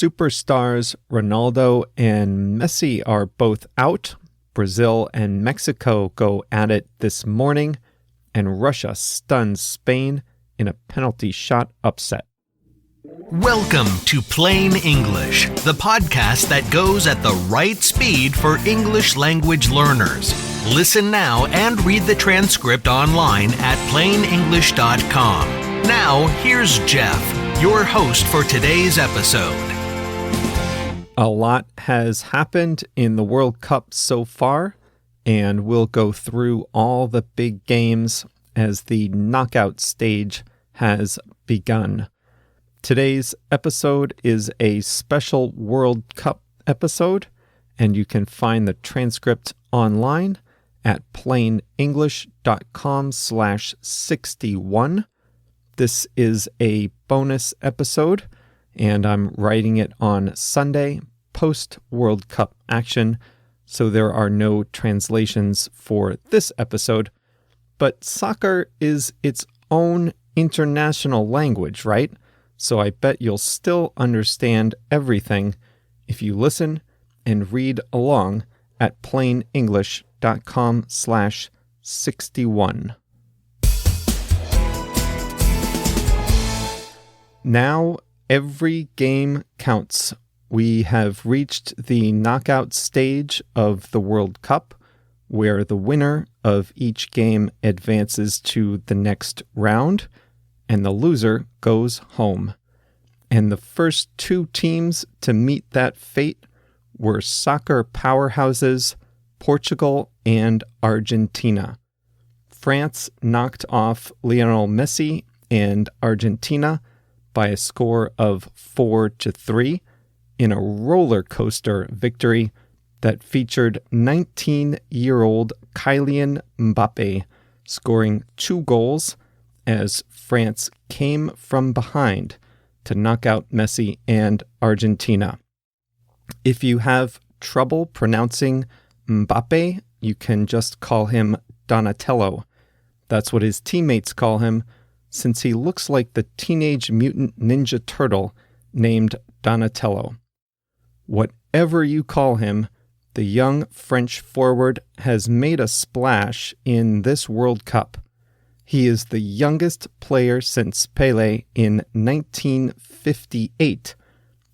Superstars Ronaldo and Messi are both out. Brazil and Mexico go at it this morning, and Russia stuns Spain in a penalty shot upset. Welcome to Plain English, the podcast that goes at the right speed for English language learners. Listen now and read the transcript online at plainenglish.com. Now, here's Jeff, your host for today's episode. A lot has happened in the World Cup so far, and we'll go through all the big games as the knockout stage has begun. Today's episode is a special World Cup episode, and you can find the transcript online at plainenglish.com/61. This is a bonus episode, and I'm writing it on Sunday, post-World Cup action, so there are no translations for this episode. But soccer is its own international language, right? So I bet you'll still understand everything if you listen and read along at plainenglish.com/61. Now every game counts. We have reached the knockout stage of the World Cup, where the winner of each game advances to the next round, and the loser goes home. And the first two teams to meet that fate were soccer powerhouses Portugal and Argentina. France knocked off Lionel Messi and Argentina by a score of 4-3 in a roller coaster victory that featured 19-year-old Kylian Mbappe scoring 2 goals as France came from behind to knock out Messi and Argentina. If you have trouble pronouncing Mbappe, you can just call him Donatello. That's what his teammates call him, since he looks like the Teenage Mutant Ninja Turtle named Donatello. Whatever you call him, the young French forward has made a splash in this World Cup. He is the youngest player since Pelé in 1958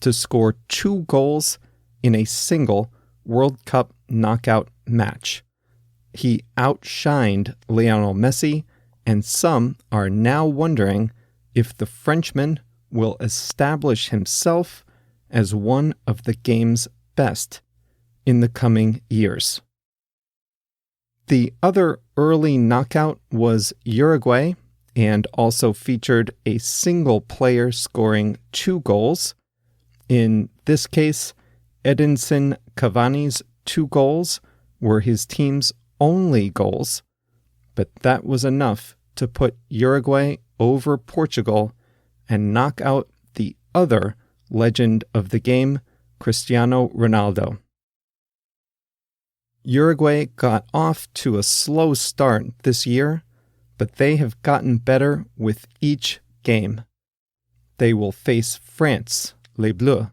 to score 2 goals in a single World Cup knockout match. He outshined Lionel Messi, and some are now wondering if the Frenchman will establish himself as one of the game's best in the coming years. The other early knockout was Uruguay, and also featured a single player scoring 2 goals. In this case, Edinson Cavani's 2 goals were his team's only goals, but that was enough to put Uruguay over Portugal and knock out the other legend of the game, Cristiano Ronaldo. Uruguay got off to a slow start this year, but they have gotten better with each game. They will face France, Les Bleus,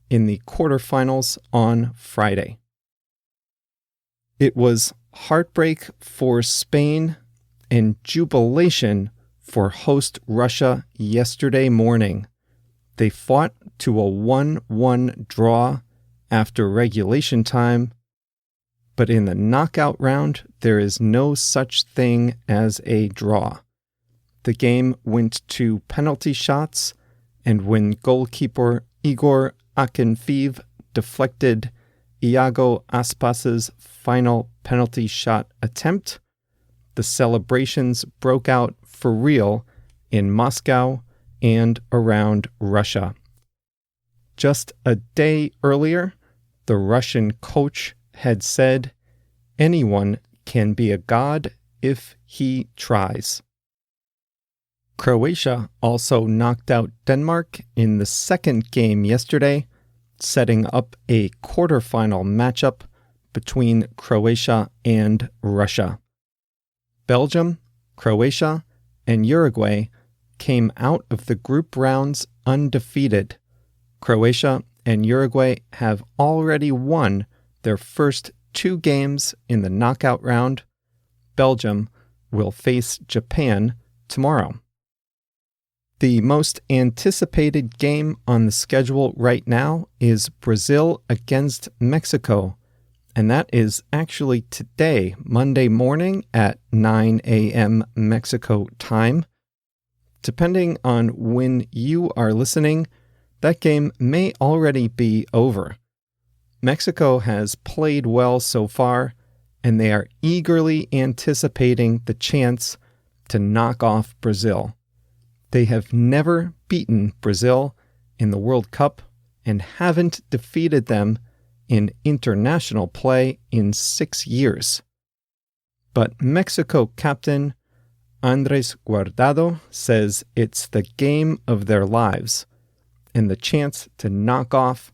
in the quarterfinals on Friday. It was heartbreak for Spain and jubilation for host Russia yesterday morning. They fought to a 1-1 draw after regulation time, but in the knockout round, there is no such thing as a draw. The game went to penalty shots, and when goalkeeper Igor Akinfeev deflected Iago Aspas's final penalty shot attempt, the celebrations broke out for real in Moscow and around Russia. Just a day earlier, the Russian coach had said, "Anyone can be a god if he tries." Croatia also knocked out Denmark in the second game yesterday, setting up a quarterfinal matchup between Croatia and Russia. Belgium, Croatia, and Uruguay came out of the group rounds undefeated, Croatia and Uruguay have already won their first 2 games in the knockout round. Belgium will face Japan tomorrow. The most anticipated game on the schedule right now is Brazil against Mexico, and that is actually today, Monday morning at 9 a.m. Mexico time. Depending on when you are listening, that game may already be over. Mexico has played well so far, and they are eagerly anticipating the chance to knock off Brazil. They have never beaten Brazil in the World Cup and haven't defeated them in international play in 6 years. But Mexico captain Andrés Guardado says it's the game of their lives, and the chance to knock off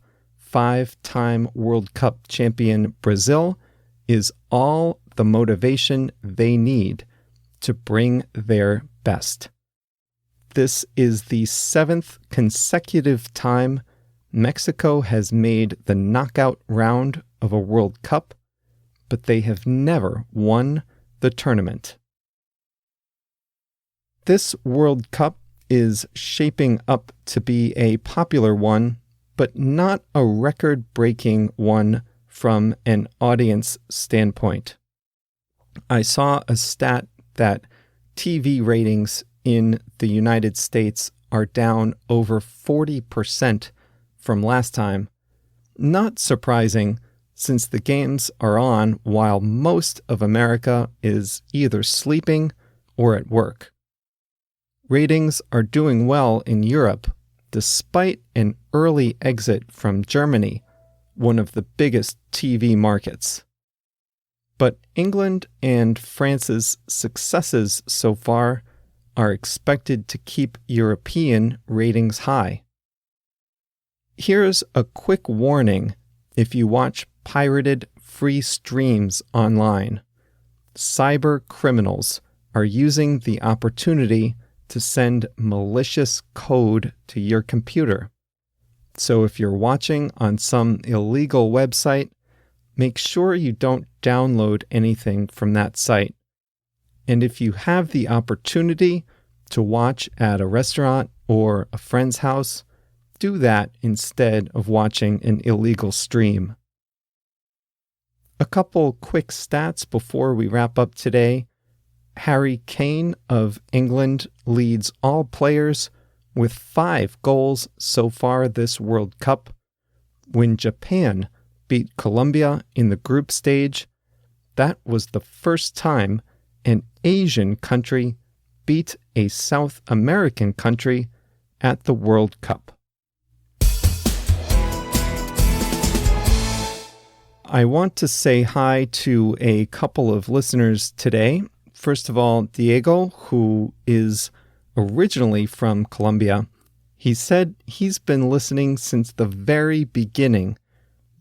5-time World Cup champion Brazil is all the motivation they need to bring their best. This is the 7th consecutive time Mexico has made the knockout round of a World Cup, but they have never won the tournament. This World Cup is shaping up to be a popular one, but not a record-breaking one from an audience standpoint. I saw a stat that TV ratings in the United States are down over 40% from last time. Not surprising, since the games are on while most of America is either sleeping or at work. Ratings are doing well in Europe, despite an early exit from Germany, one of the biggest TV markets. But England and France's successes so far are expected to keep European ratings high. Here's a quick warning if you watch pirated free streams online. Cyber criminals are using the opportunity to send malicious code to your computer. So if you're watching on some illegal website, make sure you don't download anything from that site. And if you have the opportunity to watch at a restaurant or a friend's house, do that instead of watching an illegal stream. A couple quick stats before we wrap up today. Harry Kane of England leads all players with 5 goals so far this World Cup. When Japan beat Colombia in the group stage, that was the first time an Asian country beat a South American country at the World Cup. I want to say hi to a couple of listeners today. First of all, Diego, who is originally from Colombia. He said he's been listening since the very beginning.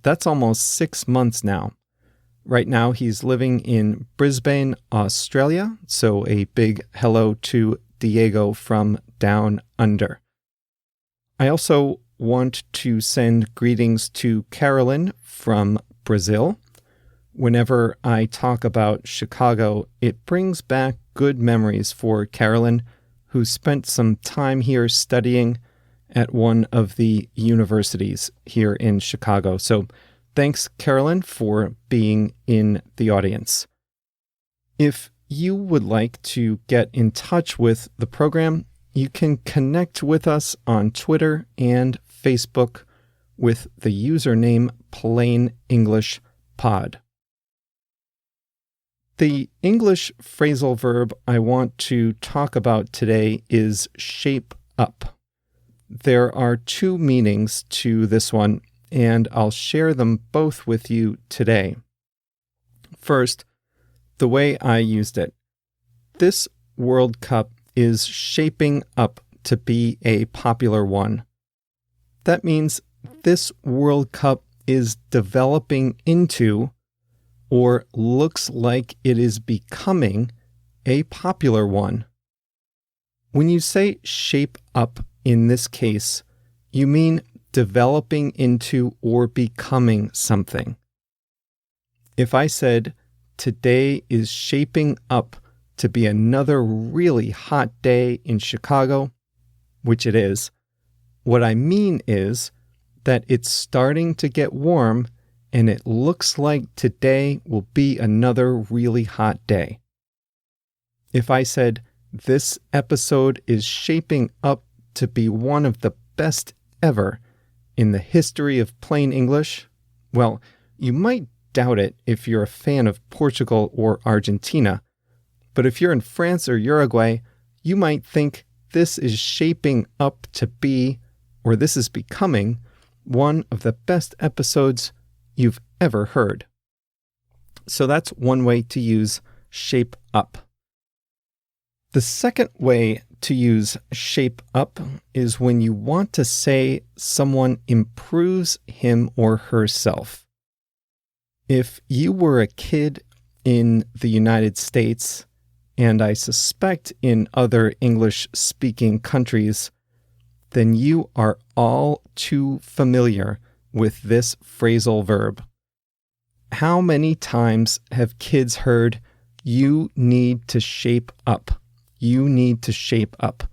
That's almost 6 months now. Right now, he's living in Brisbane, Australia, so a big hello to Diego from down under. I also want to send greetings to Carolyn from Brazil. Whenever I talk about Chicago, it brings back good memories for Carolyn, who spent some time here studying at one of the universities here in Chicago. So thanks, Carolyn, for being in the audience. If you would like to get in touch with the program, you can connect with us on Twitter and Facebook with the username Plain English Pod. The English phrasal verb I want to talk about today is shape up. There are 2 meanings to this one, and I'll share them both with you today. First, the way I used it. This World Cup is shaping up to be a popular one. That means this World Cup is developing into, or looks like it is becoming, a popular one. When you say shape up in this case, you mean developing into or becoming something. If I said, today is shaping up to be another really hot day in Chicago, which it is, what I mean is that it's starting to get warm and it looks like today will be another really hot day. If I said, this episode is shaping up to be one of the best ever in the history of plain English, well, you might doubt it if you're a fan of Portugal or Argentina, but if you're in France or Uruguay, you might think this is shaping up to be, or this is becoming, one of the best episodes you've ever heard. So that's one way to use shape up. The second way to use shape up is when you want to say someone improves him or herself. If you were a kid in the United States, and I suspect in other English-speaking countries, then you are all too familiar with this phrasal verb. How many times have kids heard, you need to shape up? You need to shape up.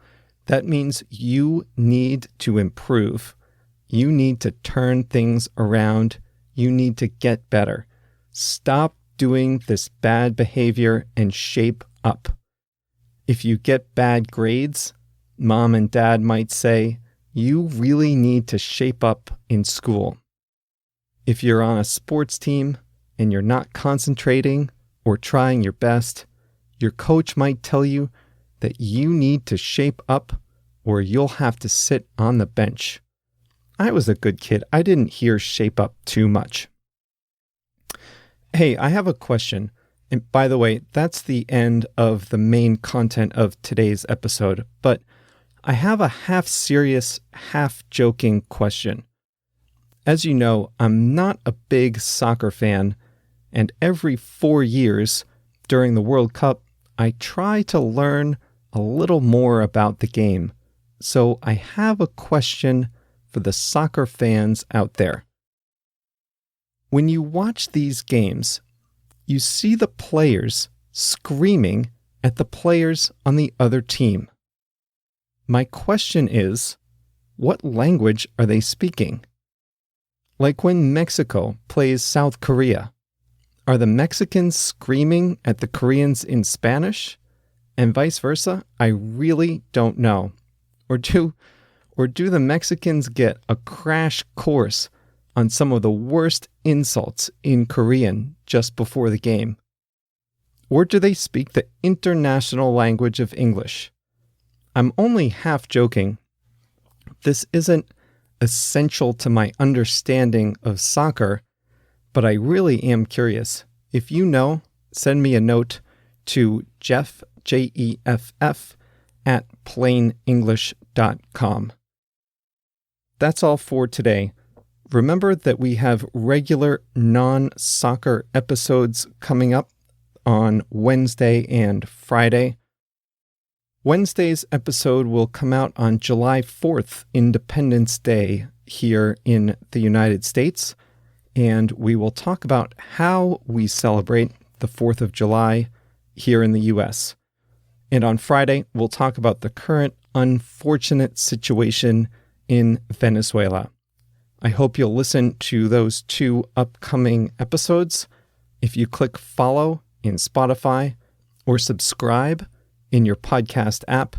That means you need to improve. You need to turn things around. You need to get better. Stop doing this bad behavior and shape up. If you get bad grades, mom and dad might say, you really need to shape up in school. If you're on a sports team and you're not concentrating or trying your best, your coach might tell you that you need to shape up or you'll have to sit on the bench. I was a good kid. I didn't hear shape up too much. Hey, I have a question. And by the way, that's the end of the main content of today's episode. But I have a half-serious, half-joking question. As you know, I'm not a big soccer fan, and every 4 years during the World Cup, I try to learn a little more about the game. So I have a question for the soccer fans out there. When you watch these games, you see the players screaming at the players on the other team. My question is, what language are they speaking? Like when Mexico plays South Korea, are the Mexicans screaming at the Koreans in Spanish? And vice versa? I really don't know. Or do the Mexicans get a crash course on some of the worst insults in Korean just before the game? Or do they speak the international language of English? I'm only half joking. This isn't essential to my understanding of soccer, but I really am curious. If you know, send me a note to Jeff, Jeff, at plainenglish.com. That's all for today. Remember that we have regular non-soccer episodes coming up on Wednesday and Friday. Wednesday's episode will come out on July 4th, Independence Day, here in the United States, and we will talk about how we celebrate the 4th of July here in the U.S. And on Friday, we'll talk about the current unfortunate situation in Venezuela. I hope you'll listen to those 2 upcoming episodes. If you click follow in Spotify or subscribe in your podcast app,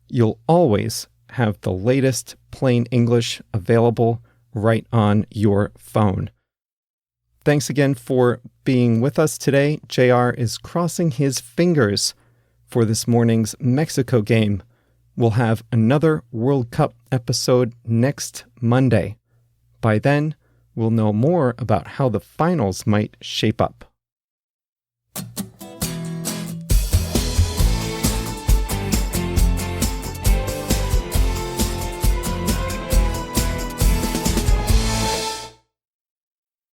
you'll always have the latest plain English available right on your phone. Thanks again for being with us today. JR is crossing his fingers for this morning's Mexico game. We'll have another World Cup episode next Monday. By then, we'll know more about how the finals might shape up.